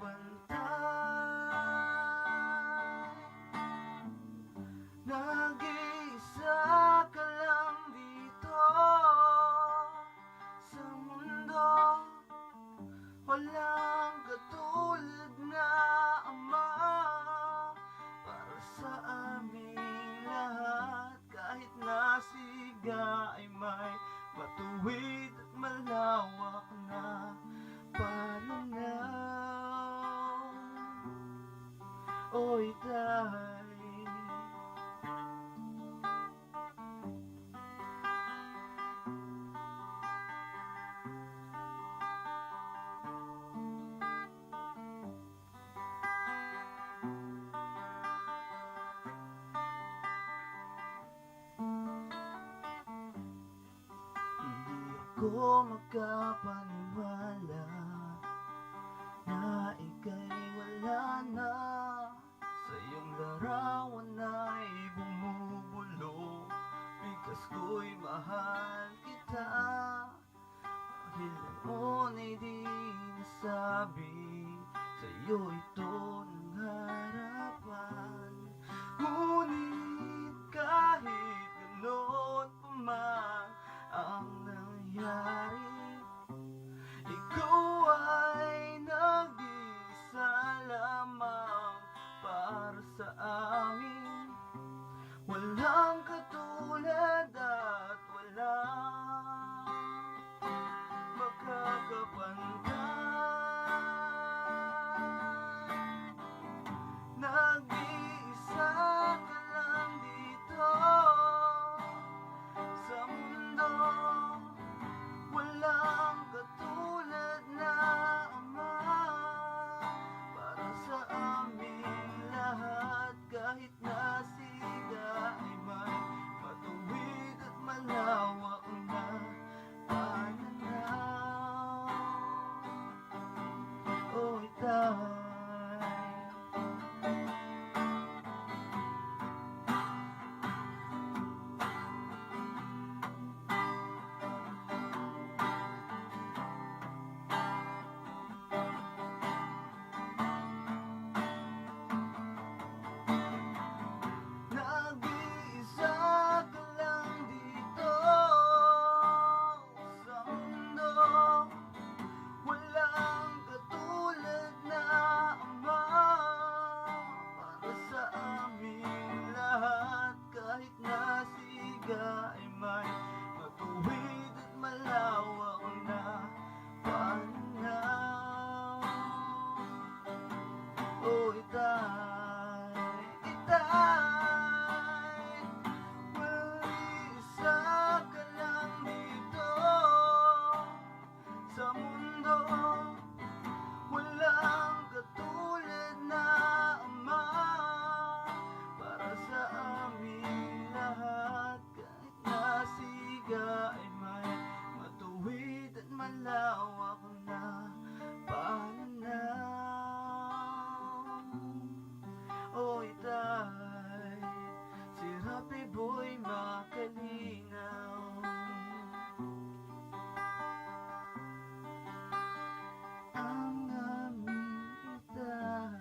makakapantay. Nag-iisa ka lang dito sa mundo, walang katulad na Ama para sa aming lahat. Kahit na siga ay may matuwid at malawak na pananaw. O Itay, ko makapaniwala na ika'y wala na. Sa iyong larawan ay bumubulong, bigkas ko'y mahal kita. Dahil noon ay di nasabi, sa iyo ito ng harapan. Ngunit kahit ganoon pa man ang nangyari, ikaw ay nag-iisa lamang para sa amin. Walang katulad at walang makakapantay. Nag-iisa ka lang dito sa mundo, walang katulad na Ama para sa aming lahat. Kahit na siga ay may matuwid at malawak na pananaw. O Itay, nag-iisa ka lang dito sa mundo, walang katulad na Ama para sa aming lahat. Kahit na siga ay may matuwid at malawak na pananaw. O Itay, Itay, mag-isa ka lang dito sa mundo, walang katulad na Ama para sa aming lahat. Kahit na siga ay may matuwid at malawak na pananaw. O Itay, si Rapi Boy Makalinaw. Ang aming Itay.